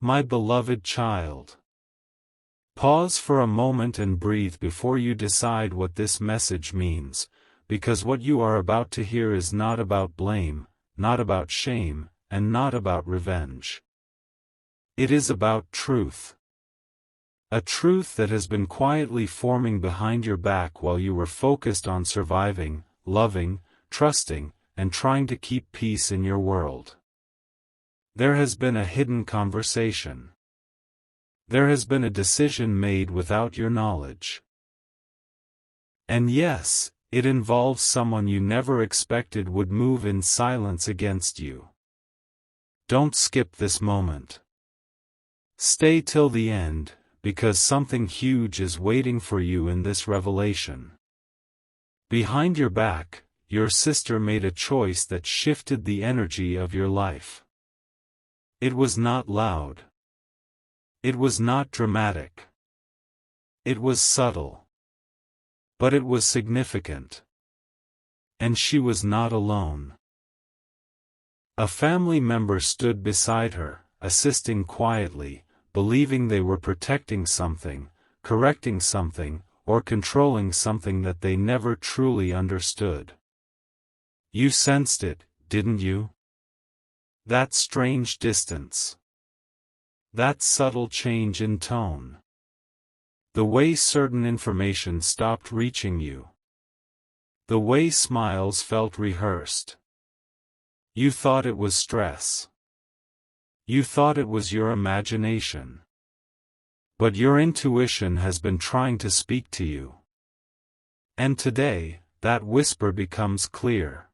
My beloved child. Pause for a moment and breathe before you decide what this message means, because what you are about to hear is not about blame, not about shame, and not about revenge. It is about truth. A truth that has been quietly forming behind your back while you were focused on surviving, loving, trusting, and trying to keep peace in your world. There has been a hidden conversation. There has been a decision made without your knowledge. And yes, it involves someone you never expected would move in silence against you. Don't skip this moment. Stay till the end, because something huge is waiting for you in this revelation. Behind your back, your sister made a choice that shifted the energy of your life. It was not loud. It was not dramatic. It was subtle. But it was significant. And she was not alone. A family member stood beside her, assisting quietly, believing they were protecting something, correcting something, or controlling something that they never truly understood. You sensed it, didn't you? That strange distance. That subtle change in tone. The way certain information stopped reaching you. The way smiles felt rehearsed. You thought it was stress. You thought it was your imagination. But your intuition has been trying to speak to you. And today, that whisper becomes clear.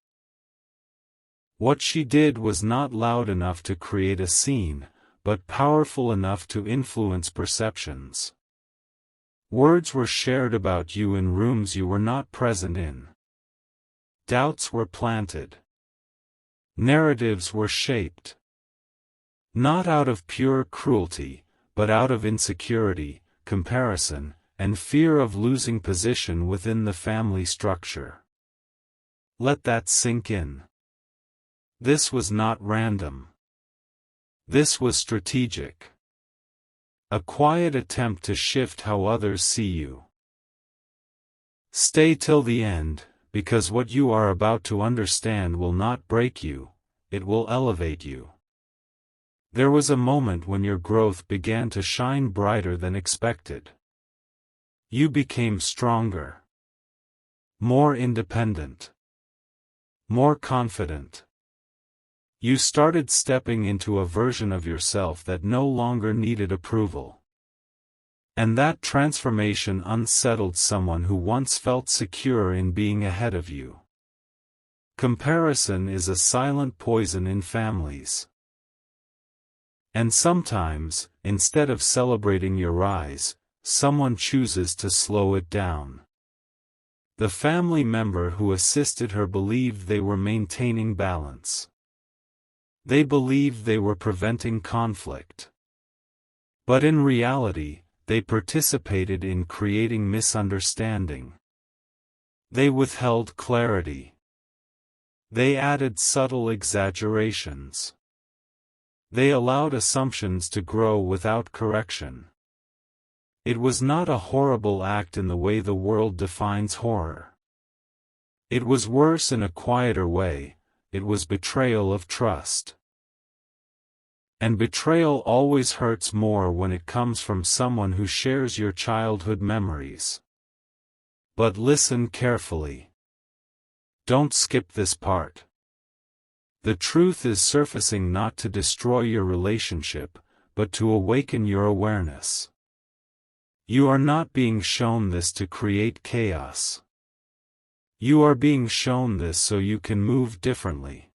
What she did was not loud enough to create a scene, but powerful enough to influence perceptions. Words were shared about you in rooms you were not present in. Doubts were planted. Narratives were shaped. Not out of pure cruelty, but out of insecurity, comparison, and fear of losing position within the family structure. Let that sink in. This was not random. This was strategic. A quiet attempt to shift how others see you. Stay till the end, because what you are about to understand will not break you, it will elevate you. There was a moment when your growth began to shine brighter than expected. You became stronger. More independent. More confident. You started stepping into a version of yourself that no longer needed approval. And that transformation unsettled someone who once felt secure in being ahead of you. Comparison is a silent poison in families. And sometimes, instead of celebrating your rise, someone chooses to slow it down. The family member who assisted her believed they were maintaining balance. They believed they were preventing conflict. But in reality, they participated in creating misunderstanding. They withheld clarity. They added subtle exaggerations. They allowed assumptions to grow without correction. It was not a horrible act in the way the world defines horror. It was worse in a quieter way. It was betrayal of trust. And betrayal always hurts more when it comes from someone who shares your childhood memories. But listen carefully. Don't skip this part. The truth is surfacing not to destroy your relationship, but to awaken your awareness. You are not being shown this to create chaos. You are being shown this so you can move differently.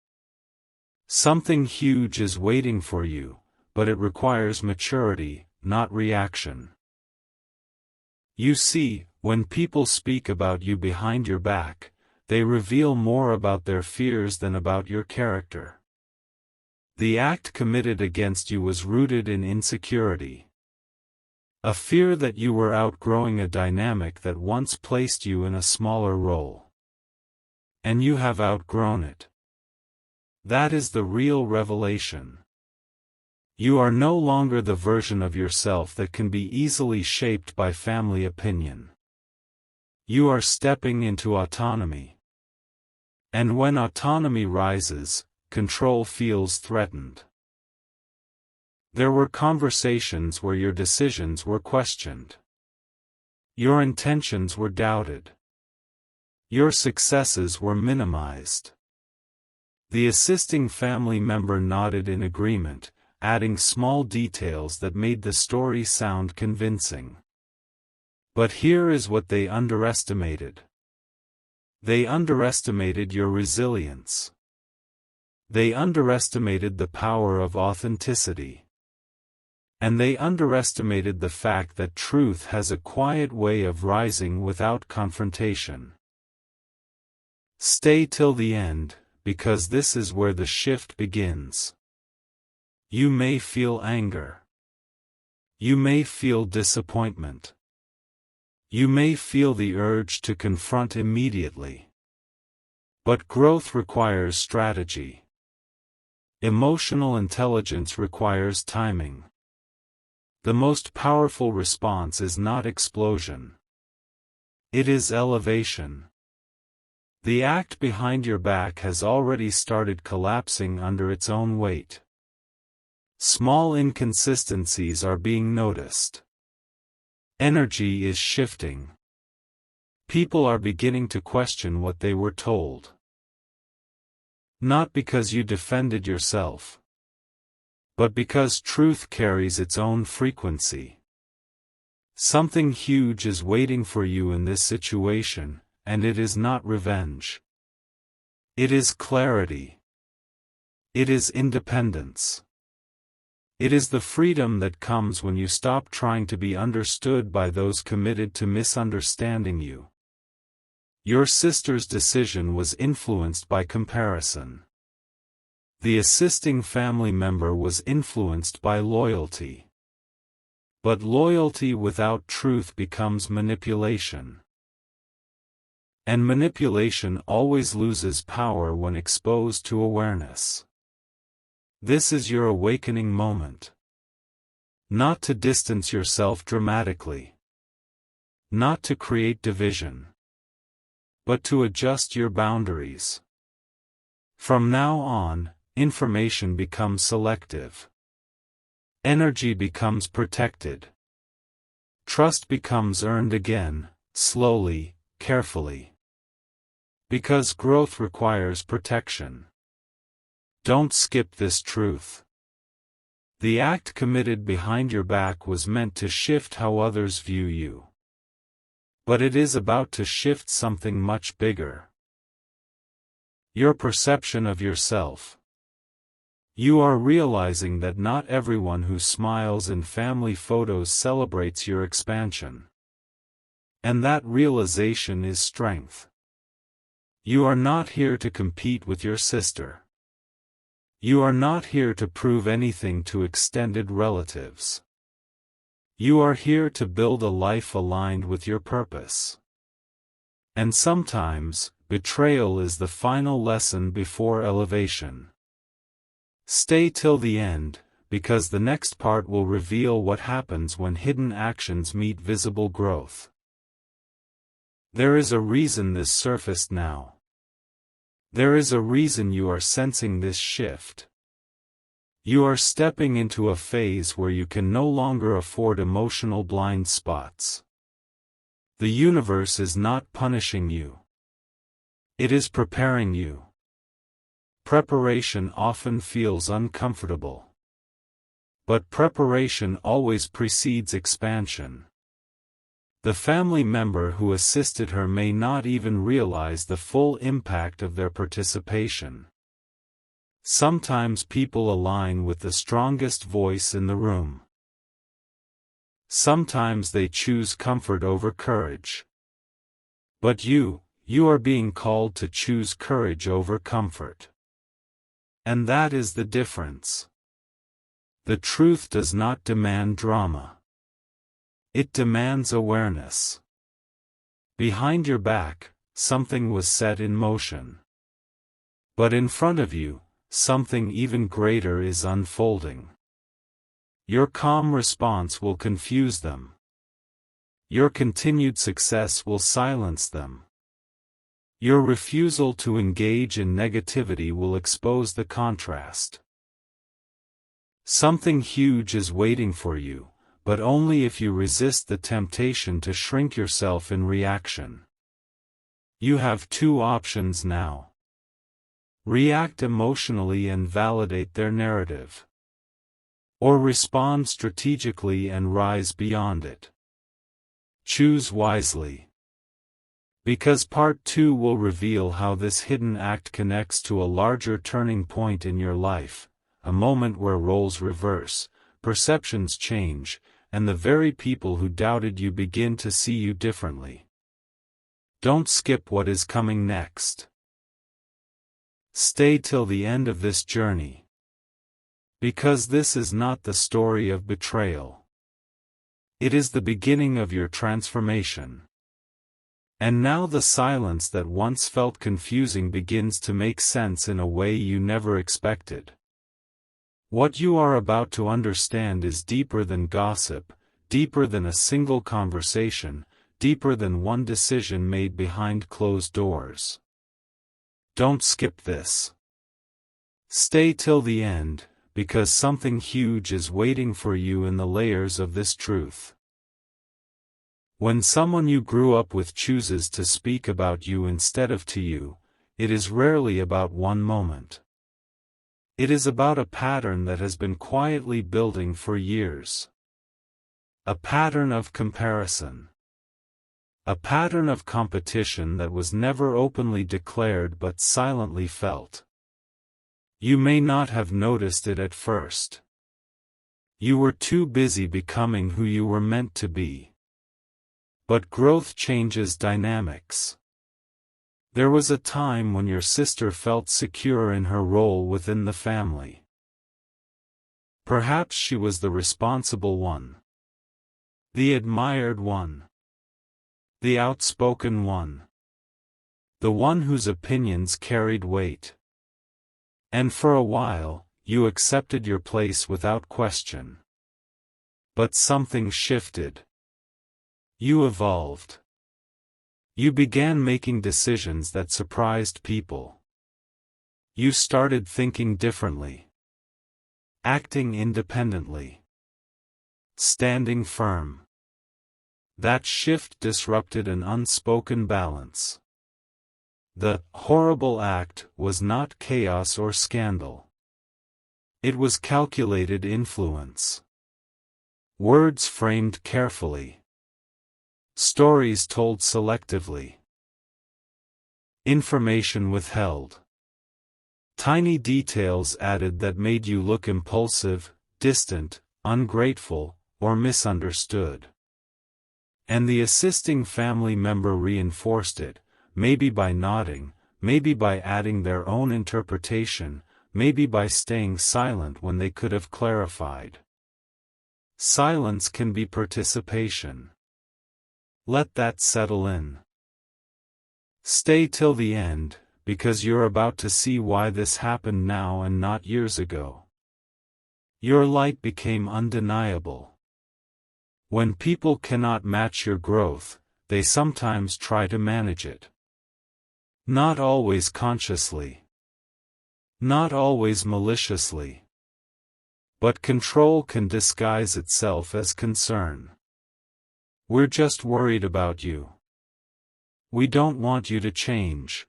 Something huge is waiting for you, but it requires maturity, not reaction. You see, when people speak about you behind your back, they reveal more about their fears than about your character. The act committed against you was rooted in insecurity. A fear that you were outgrowing a dynamic that once placed you in a smaller role. And you have outgrown it. That is the real revelation. You are no longer the version of yourself that can be easily shaped by family opinion. You are stepping into autonomy. And when autonomy rises, control feels threatened. There were conversations where your decisions were questioned. Your intentions were doubted. Your successes were minimized. The assisting family member nodded in agreement, adding small details that made the story sound convincing. But here is what they underestimated. They underestimated your resilience. They underestimated the power of authenticity. And they underestimated the fact that truth has a quiet way of rising without confrontation. Stay till the end, because this is where the shift begins. You may feel anger. You may feel disappointment. You may feel the urge to confront immediately. But growth requires strategy. Emotional intelligence requires timing. The most powerful response is not explosion. It is elevation. The act behind your back has already started collapsing under its own weight. Small inconsistencies are being noticed. Energy is shifting. People are beginning to question what they were told. Not because you defended yourself, but because truth carries its own frequency. Something huge is waiting for you in this situation, and it is not revenge. It is clarity. It is independence. It is the freedom that comes when you stop trying to be understood by those committed to misunderstanding you. Your sister's decision was influenced by comparison. The assisting family member was influenced by loyalty. But loyalty without truth becomes manipulation. And manipulation always loses power when exposed to awareness. This is your awakening moment. Not to distance yourself dramatically. Not to create division. But to adjust your boundaries. From now on, information becomes selective. Energy becomes protected. Trust becomes earned again, slowly, carefully. Because growth requires protection. Don't skip this truth. The act committed behind your back was meant to shift how others view you. But it is about to shift something much bigger. Your perception of yourself. You are realizing that not everyone who smiles in family photos celebrates your expansion. And that realization is strength. You are not here to compete with your sister. You are not here to prove anything to extended relatives. You are here to build a life aligned with your purpose. And sometimes, betrayal is the final lesson before elevation. Stay till the end, because the next part will reveal what happens when hidden actions meet visible growth. There is a reason this surfaced now. There is a reason you are sensing this shift. You are stepping into a phase where you can no longer afford emotional blind spots. The universe is not punishing you. It is preparing you. Preparation often feels uncomfortable. But preparation always precedes expansion. The family member who assisted her may not even realize the full impact of their participation. Sometimes people align with the strongest voice in the room. Sometimes they choose comfort over courage. But you are being called to choose courage over comfort. And that is the difference. The truth does not demand drama. It demands awareness. Behind your back, something was set in motion. But in front of you, something even greater is unfolding. Your calm response will confuse them. Your continued success will silence them. Your refusal to engage in negativity will expose the contrast. Something huge is waiting for you, but only if you resist the temptation to shrink yourself in reaction. You have two options now. React emotionally and validate their narrative. Or respond strategically and rise beyond it. Choose wisely. Because part 2 will reveal how this hidden act connects to a larger turning point in your life, a moment where roles reverse, perceptions change, and the very people who doubted you begin to see you differently. Don't skip what is coming next. Stay till the end of this journey. Because this is not the story of betrayal. It is the beginning of your transformation. And now the silence that once felt confusing begins to make sense in a way you never expected. What you are about to understand is deeper than gossip, deeper than a single conversation, deeper than one decision made behind closed doors. Don't skip this. Stay till the end, because something huge is waiting for you in the layers of this truth. When someone you grew up with chooses to speak about you instead of to you, it is rarely about one moment. It is about a pattern that has been quietly building for years. A pattern of comparison. A pattern of competition that was never openly declared but silently felt. You may not have noticed it at first. You were too busy becoming who you were meant to be. But growth changes dynamics. There was a time when your sister felt secure in her role within the family. Perhaps she was the responsible one. The admired one. The outspoken one. The one whose opinions carried weight. And for a while, you accepted your place without question. But something shifted. You evolved. You began making decisions that surprised people. You started thinking differently. Acting independently. Standing firm. That shift disrupted an unspoken balance. The horrible act was not chaos or scandal. It was calculated influence. Words framed carefully. Stories told selectively. Information withheld. Tiny details added that made you look impulsive, distant, ungrateful, or misunderstood. And the assisting family member reinforced it, maybe by nodding, maybe by adding their own interpretation, maybe by staying silent when they could have clarified. Silence can be participation. Let that settle in. Stay till the end, because you're about to see why this happened now and not years ago. Your light became undeniable. When people cannot match your growth, they sometimes try to manage it. Not always consciously. Not always maliciously. But control can disguise itself as concern. We're just worried about you. We don't want you to change.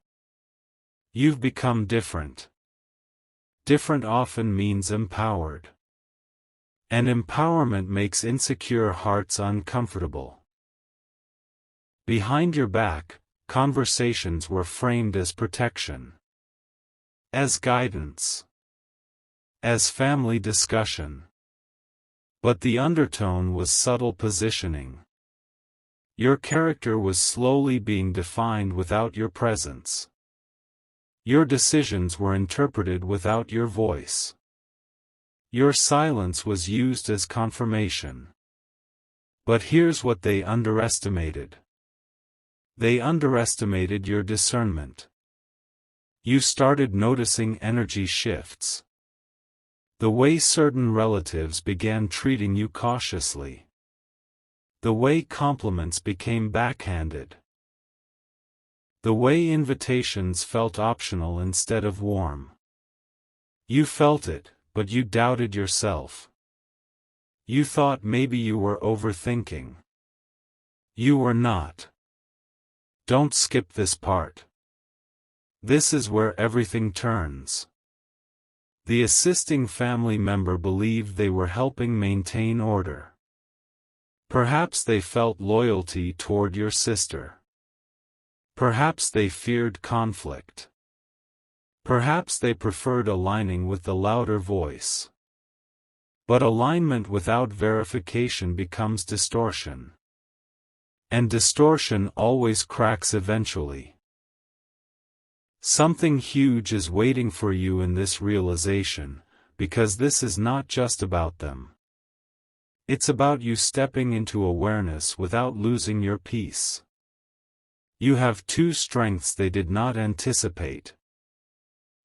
You've become different. Different often means empowered. And empowerment makes insecure hearts uncomfortable. Behind your back, conversations were framed as protection. As guidance. As family discussion. But the undertone was subtle positioning. Your character was slowly being defined without your presence. Your decisions were interpreted without your voice. Your silence was used as confirmation. But here's what they underestimated. They underestimated your discernment. You started noticing energy shifts. The way certain relatives began treating you cautiously. The way compliments became backhanded. The way invitations felt optional instead of warm. You felt it, but you doubted yourself. You thought maybe you were overthinking. You were not. Don't skip this part. This is where everything turns. The assisting family member believed they were helping maintain order. Perhaps they felt loyalty toward your sister. Perhaps they feared conflict. Perhaps they preferred aligning with the louder voice. But alignment without verification becomes distortion. And distortion always cracks eventually. Something huge is waiting for you in this realization, because this is not just about them. It's about you stepping into awareness without losing your peace. You have two strengths they did not anticipate.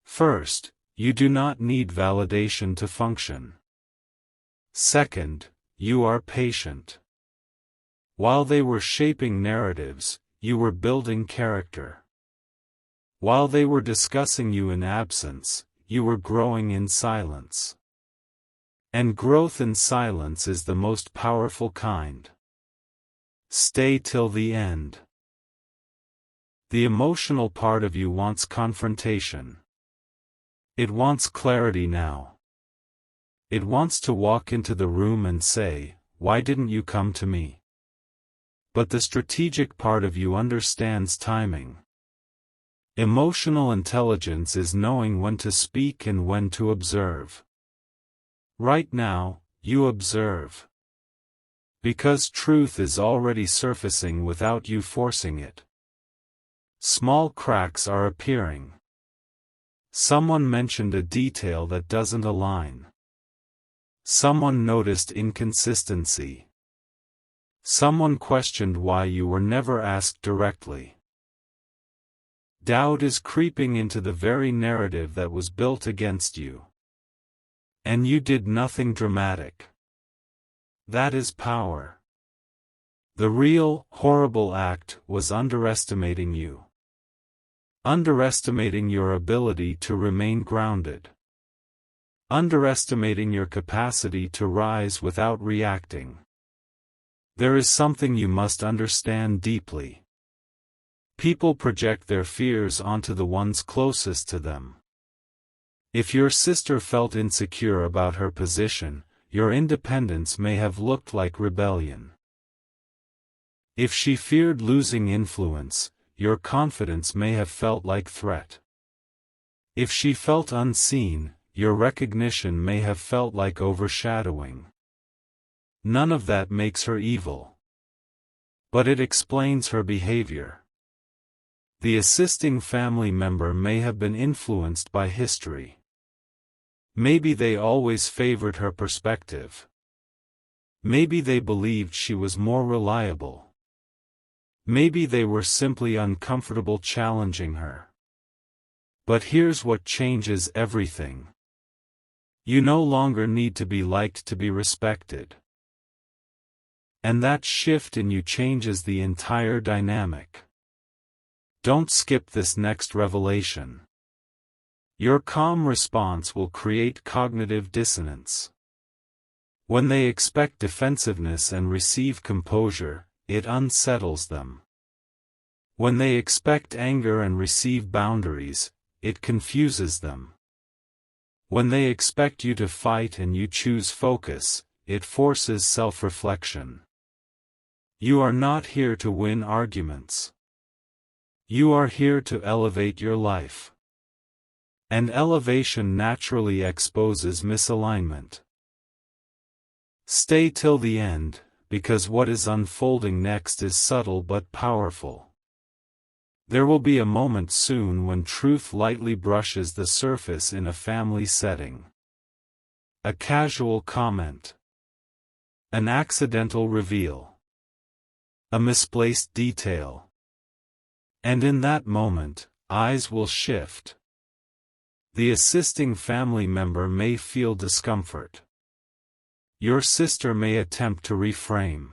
First, you do not need validation to function. Second, you are patient. While they were shaping narratives, you were building character. While they were discussing you in absence, you were growing in silence. And growth in silence is the most powerful kind. Stay till the end. The emotional part of you wants confrontation. It wants clarity now. It wants to walk into the room and say, "Why didn't you come to me?" But the strategic part of you understands timing. Emotional intelligence is knowing when to speak and when to observe. Right now, you observe. Because truth is already surfacing without you forcing it. Small cracks are appearing. Someone mentioned a detail that doesn't align. Someone noticed inconsistency. Someone questioned why you were never asked directly. Doubt is creeping into the very narrative that was built against you. And you did nothing dramatic. That is power. The real, horrible act was underestimating you. Underestimating your ability to remain grounded. Underestimating your capacity to rise without reacting. There is something you must understand deeply. People project their fears onto the ones closest to them. If your sister felt insecure about her position, your independence may have looked like rebellion. If she feared losing influence, your confidence may have felt like threat. If she felt unseen, your recognition may have felt like overshadowing. None of that makes her evil. But it explains her behavior. The assisting family member may have been influenced by history. Maybe they always favored her perspective. Maybe they believed she was more reliable. Maybe they were simply uncomfortable challenging her. But here's what changes everything. You no longer need to be liked to be respected. And that shift in you changes the entire dynamic. Don't skip this next revelation. Your calm response will create cognitive dissonance. When they expect defensiveness and receive composure, it unsettles them. When they expect anger and receive boundaries, it confuses them. When they expect you to fight and you choose focus, it forces self-reflection. You are not here to win arguments. You are here to elevate your life. And elevation naturally exposes misalignment. Stay till the end, because what is unfolding next is subtle but powerful. There will be a moment soon when truth lightly brushes the surface in a family setting. A casual comment. An accidental reveal. A misplaced detail. And in that moment, eyes will shift. The assisting family member may feel discomfort. Your sister may attempt to reframe.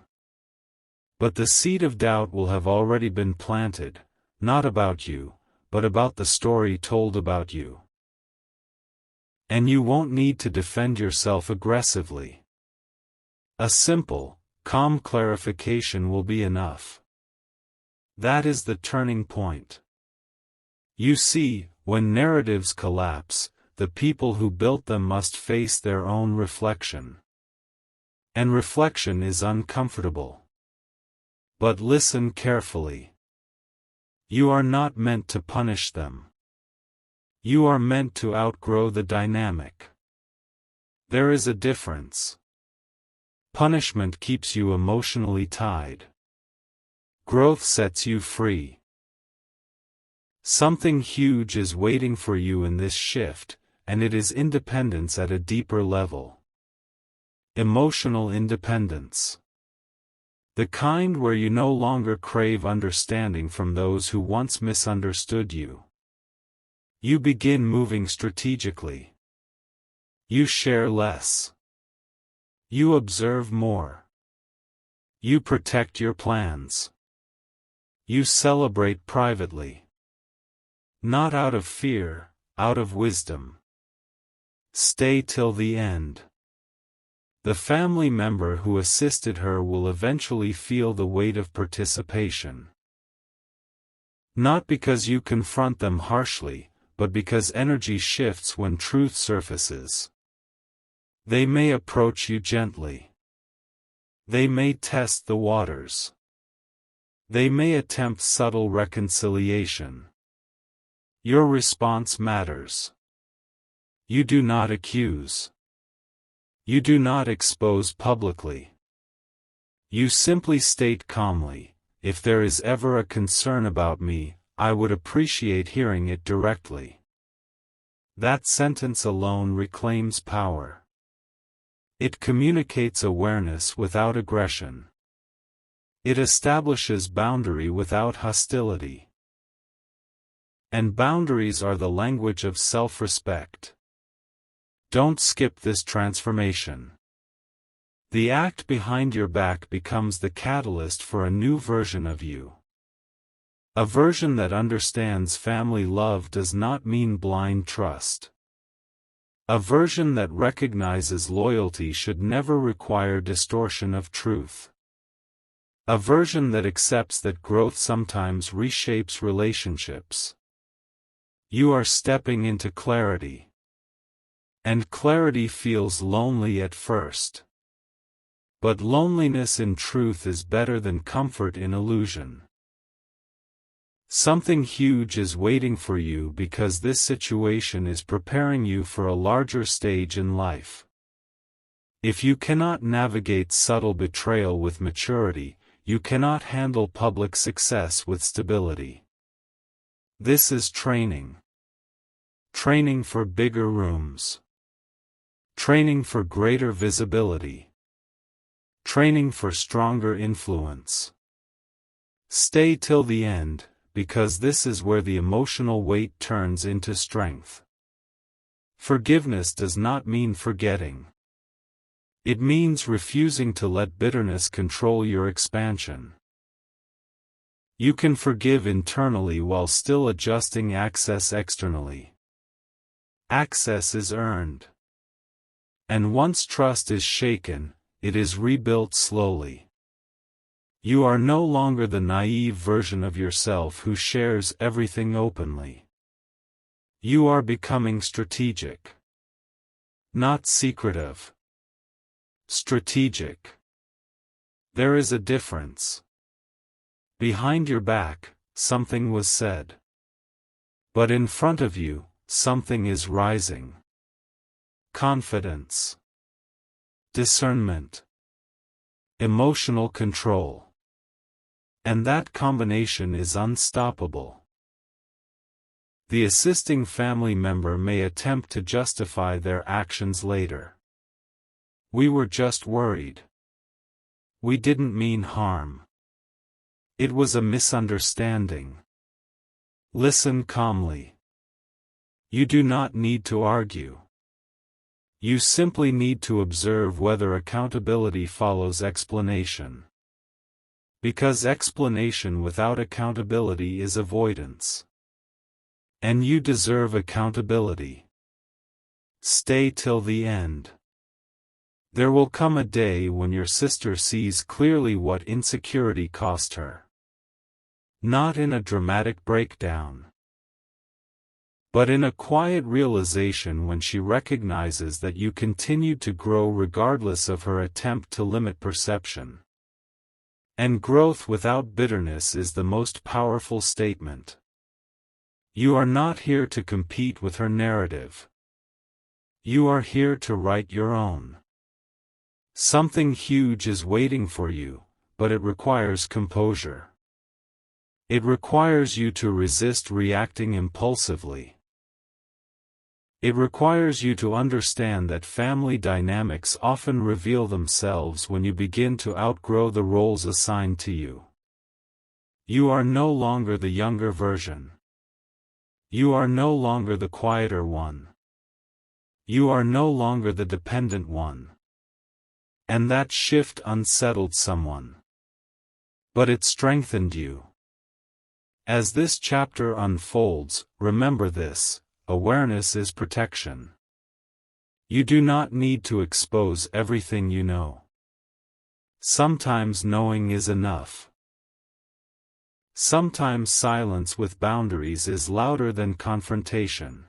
But the seed of doubt will have already been planted, not about you, but about the story told about you. And you won't need to defend yourself aggressively. A simple, calm clarification will be enough. That is the turning point. You see, when narratives collapse, the people who built them must face their own reflection. And reflection is uncomfortable. But listen carefully. You are not meant to punish them. You are meant to outgrow the dynamic. There is a difference. Punishment keeps you emotionally tied. Growth sets you free. Something huge is waiting for you in this shift, and it is independence at a deeper level. Emotional independence. The kind where you no longer crave understanding from those who once misunderstood you. You begin moving strategically. You share less. You observe more. You protect your plans. You celebrate privately. Not out of fear, out of wisdom. Stay till the end. The family member who assisted her will eventually feel the weight of participation. Not because you confront them harshly, but because energy shifts when truth surfaces. They may approach you gently. They may test the waters. They may attempt subtle reconciliation. Your response matters. You do not accuse. You do not expose publicly. You simply state calmly, if there is ever a concern about me, I would appreciate hearing it directly. That sentence alone reclaims power. It communicates awareness without aggression. It establishes boundary without hostility. And boundaries are the language of self-respect. Don't skip this transformation. The act behind your back becomes the catalyst for a new version of you. A version that understands family love does not mean blind trust. A version that recognizes loyalty should never require distortion of truth. A version that accepts that growth sometimes reshapes relationships. You are stepping into clarity. And clarity feels lonely at first. But loneliness in truth is better than comfort in illusion. Something huge is waiting for you because this situation is preparing you for a larger stage in life. If you cannot navigate subtle betrayal with maturity, you cannot handle public success with stability. This is training. Training for bigger rooms. Training for greater visibility. Training for stronger influence. Stay till the end, because this is where the emotional weight turns into strength. Forgiveness does not mean forgetting. It means refusing to let bitterness control your expansion. You can forgive internally while still adjusting access externally. Access is earned. And once trust is shaken, it is rebuilt slowly. You are no longer the naive version of yourself who shares everything openly. You are becoming strategic. Not secretive. Strategic. There is a difference. Behind your back, something was said. But in front of you, something is rising. Confidence. Discernment. Emotional control. And that combination is unstoppable. The assisting family member may attempt to justify their actions later. We were just worried. We didn't mean harm. It was a misunderstanding. Listen calmly. You do not need to argue. You simply need to observe whether accountability follows explanation. Because explanation without accountability is avoidance. And you deserve accountability. Stay till the end. There will come a day when your sister sees clearly what insecurity cost her. Not in a dramatic breakdown, but in a quiet realization when she recognizes that you continued to grow regardless of her attempt to limit perception. And growth without bitterness is the most powerful statement. You are not here to compete with her narrative. You are here to write your own. Something huge is waiting for you, but it requires composure. It requires you to resist reacting impulsively. It requires you to understand that family dynamics often reveal themselves when you begin to outgrow the roles assigned to you. You are no longer the younger version. You are no longer the quieter one. You are no longer the dependent one. And that shift unsettled someone. But it strengthened you. As this chapter unfolds, remember this: awareness is protection. You do not need to expose everything you know. Sometimes knowing is enough. Sometimes silence with boundaries is louder than confrontation.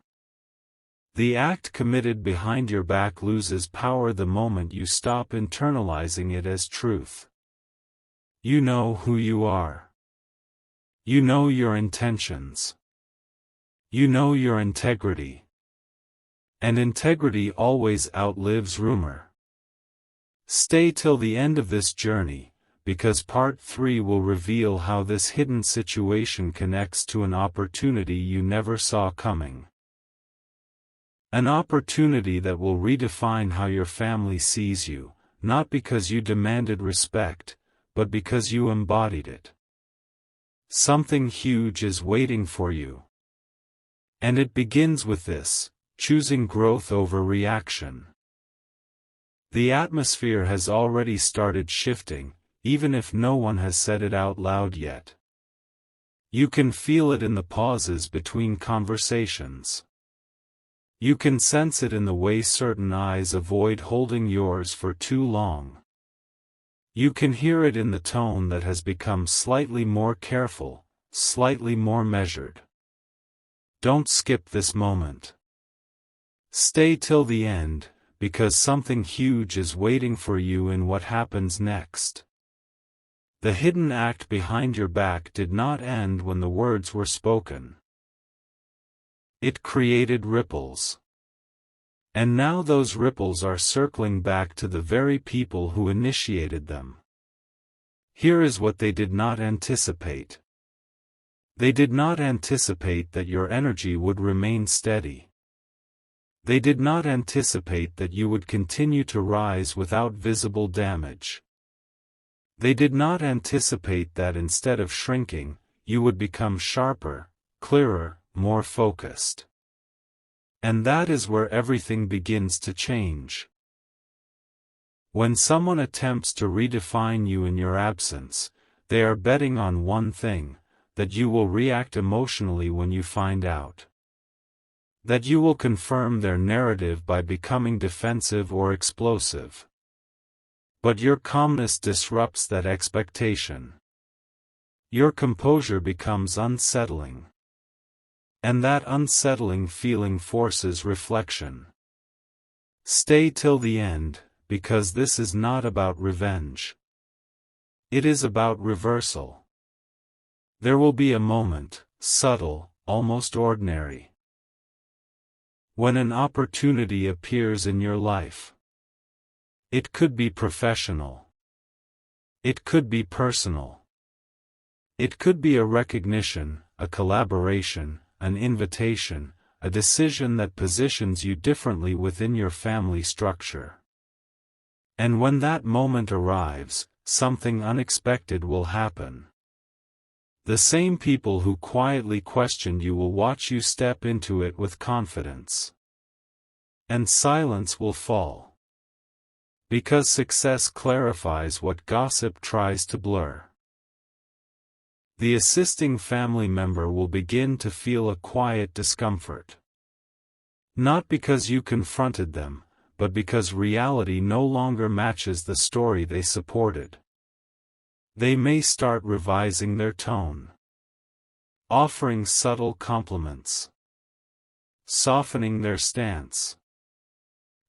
The act committed behind your back loses power the moment you stop internalizing it as truth. You know who you are. You know your intentions. You know your integrity. And integrity always outlives rumor. Stay till the end of this journey, because part 3 will reveal how this hidden situation connects to an opportunity you never saw coming. An opportunity that will redefine how your family sees you, not because you demanded respect, but because you embodied it. Something huge is waiting for you. And it begins with this: choosing growth over reaction. The atmosphere has already started shifting, even if no one has said it out loud yet. You can feel it in the pauses between conversations. You can sense it in the way certain eyes avoid holding yours for too long. You can hear it in the tone that has become slightly more careful, slightly more measured. Don't skip this moment. Stay till the end, because something huge is waiting for you in what happens next. The hidden act behind your back did not end when the words were spoken. It created ripples. And now those ripples are circling back to the very people who initiated them. Here is what they did not anticipate. They did not anticipate that your energy would remain steady. They did not anticipate that you would continue to rise without visible damage. They did not anticipate that instead of shrinking, you would become sharper, clearer, more focused. And that is where everything begins to change. When someone attempts to redefine you in your absence, they are betting on one thing: that you will react emotionally when you find out. That you will confirm their narrative by becoming defensive or explosive. But your calmness disrupts that expectation. Your composure becomes unsettling. And that unsettling feeling forces reflection. Stay till the end, because this is not about revenge. It is about reversal. There will be a moment, subtle, almost ordinary, when an opportunity appears in your life. It could be professional. It could be personal. It could be a recognition, a collaboration, an invitation, a decision that positions you differently within your family structure. And when that moment arrives, something unexpected will happen. The same people who quietly questioned you will watch you step into it with confidence. And silence will fall. Because success clarifies what gossip tries to blur. The assisting family member will begin to feel a quiet discomfort. Not because you confronted them, but because reality no longer matches the story they supported. They may start revising their tone. Offering subtle compliments. Softening their stance.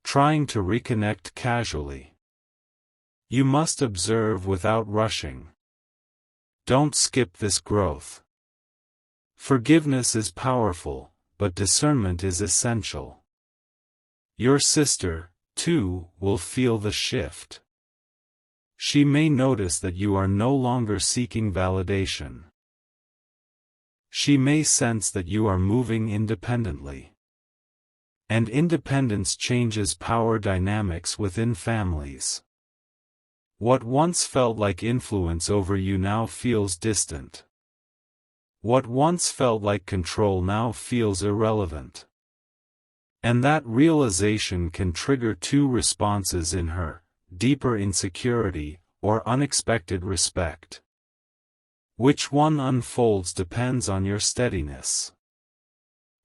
Trying to reconnect casually. You must observe without rushing. Don't skip this growth. Forgiveness is powerful, but discernment is essential. Your sister, too, will feel the shift. She may notice that you are no longer seeking validation. She may sense that you are moving independently. And independence changes power dynamics within families. What once felt like influence over you now feels distant. What once felt like control now feels irrelevant. And that realization can trigger two responses in her: deeper insecurity, or unexpected respect. Which one unfolds depends on your steadiness.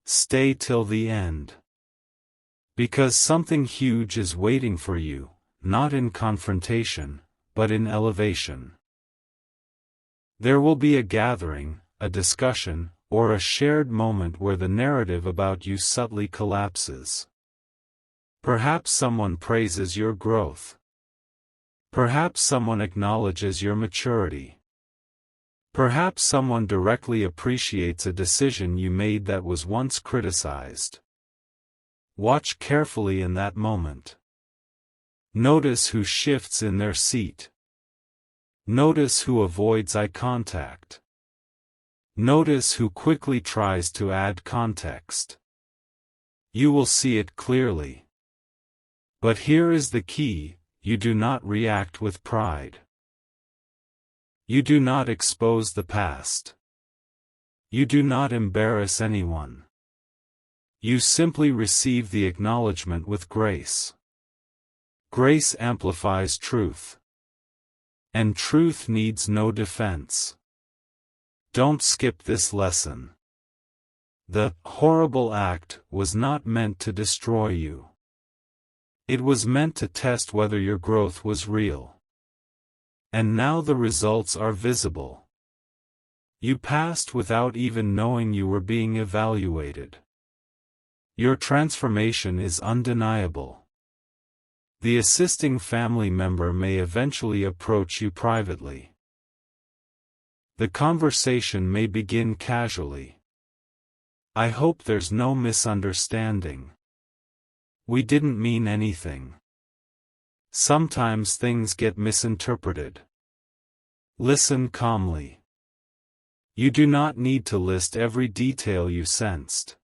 Stay till the end. Because something huge is waiting for you, not in confrontation, but in elevation. There will be a gathering, a discussion, or a shared moment where the narrative about you subtly collapses. Perhaps someone praises your growth. Perhaps someone acknowledges your maturity. Perhaps someone directly appreciates a decision you made that was once criticized. Watch carefully in that moment. Notice who shifts in their seat. Notice who avoids eye contact. Notice who quickly tries to add context. You will see it clearly. But here is the key: you do not react with pride. You do not expose the past. You do not embarrass anyone. You simply receive the acknowledgement with grace. Grace amplifies truth. And truth needs no defense. Don't skip this lesson. The horrible act was not meant to destroy you. It was meant to test whether your growth was real. And now the results are visible. You passed without even knowing you were being evaluated. Your transformation is undeniable. The assisting family member may eventually approach you privately. The conversation may begin casually. "I hope there's no misunderstanding. We didn't mean anything." Sometimes things get misinterpreted. Listen calmly. You do not need to list every detail you sensed.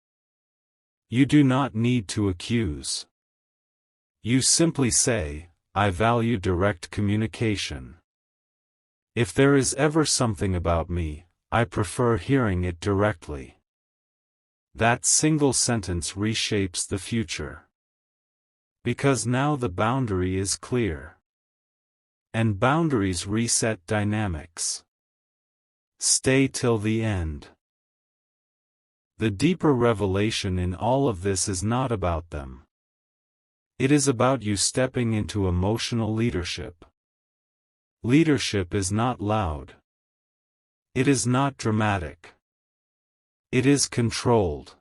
You do not need to accuse. You simply say, "I value direct communication. If there is ever something about me, I prefer hearing it directly." That single sentence reshapes the future. Because now the boundary is clear. And boundaries reset dynamics. Stay till the end. The deeper revelation in all of this is not about them. It is about you stepping into emotional leadership. Leadership is not loud. It is not dramatic. It is controlled.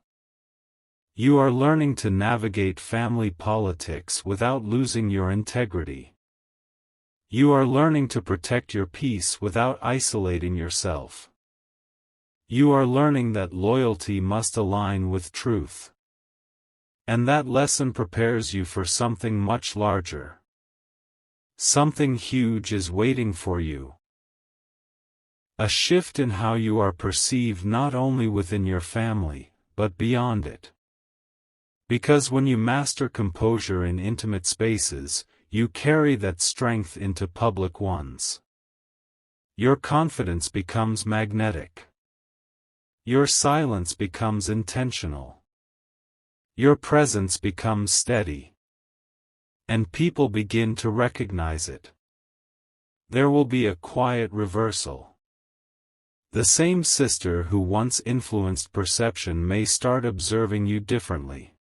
You are learning to navigate family politics without losing your integrity. You are learning to protect your peace without isolating yourself. You are learning that loyalty must align with truth. And that lesson prepares you for something much larger. Something huge is waiting for you. A shift in how you are perceived not only within your family, but beyond it. Because when you master composure in intimate spaces, you carry that strength into public ones. Your confidence becomes magnetic. Your silence becomes intentional. Your presence becomes steady. And people begin to recognize it. There will be a quiet reversal. The same sister who once influenced perception may start observing you differently.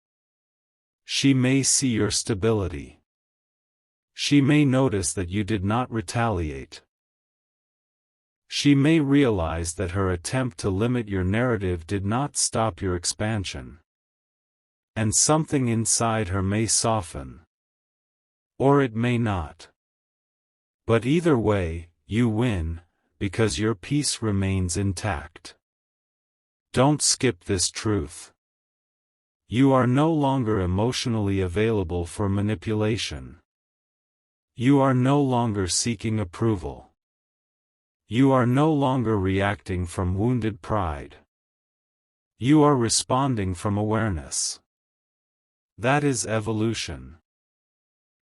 She may see your stability. She may notice that you did not retaliate. She may realize that her attempt to limit your narrative did not stop your expansion. And something inside her may soften. Or it may not. But either way, you win, because your peace remains intact. Don't skip this truth. You are no longer emotionally available for manipulation. You are no longer seeking approval. You are no longer reacting from wounded pride. You are responding from awareness. That is evolution.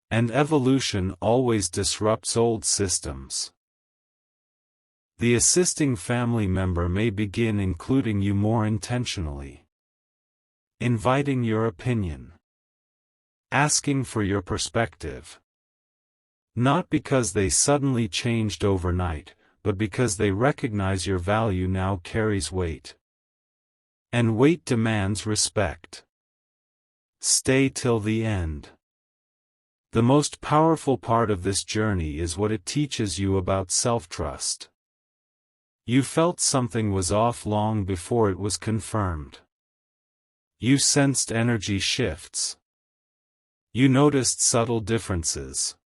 And evolution always disrupts old systems. The assisting family member may begin including you more intentionally. Inviting your opinion. Asking for your perspective. Not because they suddenly changed overnight, but because they recognize your value now carries weight. And weight demands respect. Stay till the end. The most powerful part of this journey is what it teaches you about self-trust. You felt something was off long before it was confirmed. You sensed energy shifts. You noticed subtle differences.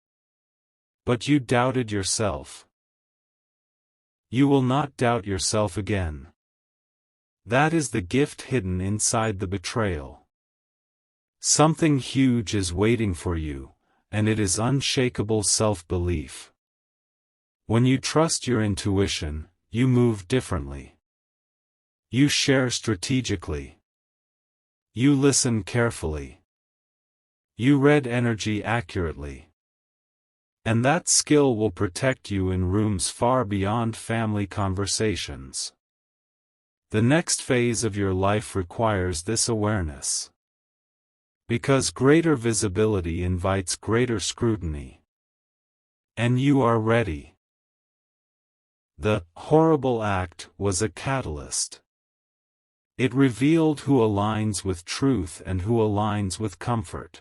But you doubted yourself. You will not doubt yourself again. That is the gift hidden inside the betrayal. Something huge is waiting for you, and it is unshakable self-belief. When you trust your intuition, you move differently. You share strategically. You listen carefully. You read energy accurately. And that skill will protect you in rooms far beyond family conversations. The next phase of your life requires this awareness. Because greater visibility invites greater scrutiny. And you are ready. The horrible act was a catalyst. It revealed who aligns with truth and who aligns with comfort.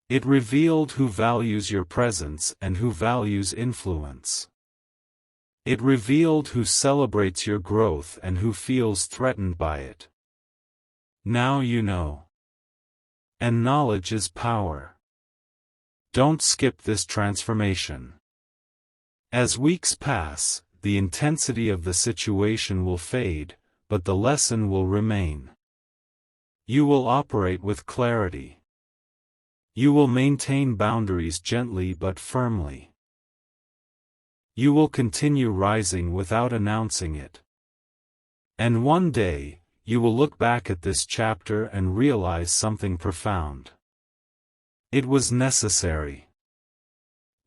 It revealed who values your presence and who values influence. It revealed who celebrates your growth and who feels threatened by it. Now you know. And knowledge is power. Don't skip this transformation. As weeks pass, the intensity of the situation will fade, but the lesson will remain. You will operate with clarity. You will maintain boundaries gently but firmly. You will continue rising without announcing it. And one day, you will look back at this chapter and realize something profound. It was necessary.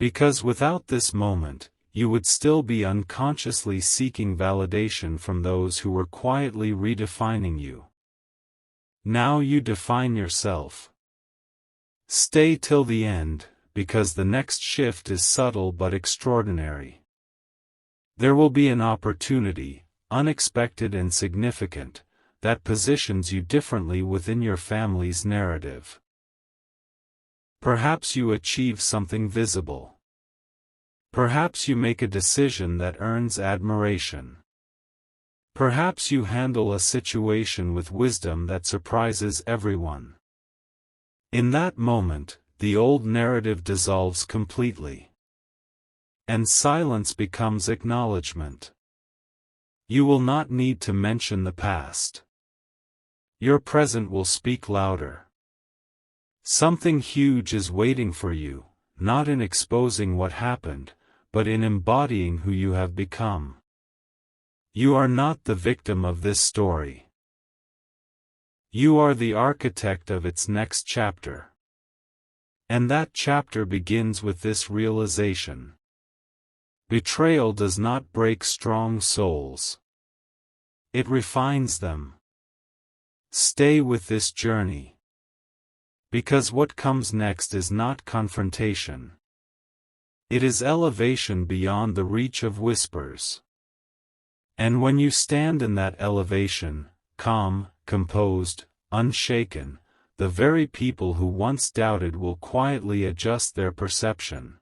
Because without this moment, you would still be unconsciously seeking validation from those who were quietly redefining you. Now you define yourself. Stay till the end, because the next shift is subtle but extraordinary. There will be an opportunity, unexpected and significant, that positions you differently within your family's narrative. Perhaps you achieve something visible. Perhaps you make a decision that earns admiration. Perhaps you handle a situation with wisdom that surprises everyone. In that moment, the old narrative dissolves completely. And silence becomes acknowledgement. You will not need to mention the past. Your present will speak louder. Something huge is waiting for you, not in exposing what happened, but in embodying who you have become. You are not the victim of this story. You are the architect of its next chapter. And that chapter begins with this realization. Betrayal does not break strong souls. It refines them. Stay with this journey. Because what comes next is not confrontation. It is elevation beyond the reach of whispers. And when you stand in that elevation, calm, composed, unshaken, the very people who once doubted will quietly adjust their perception.